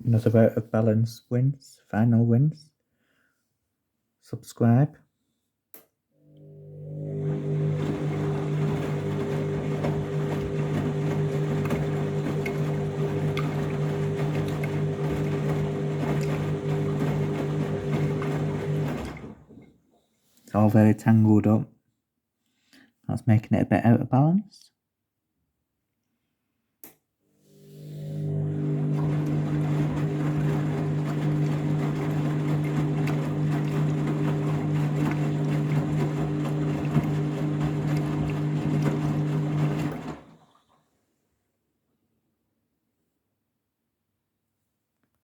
Another out of balance wins. Final wins. Subscribe. It's all very tangled up. That's making it a bit out of balance.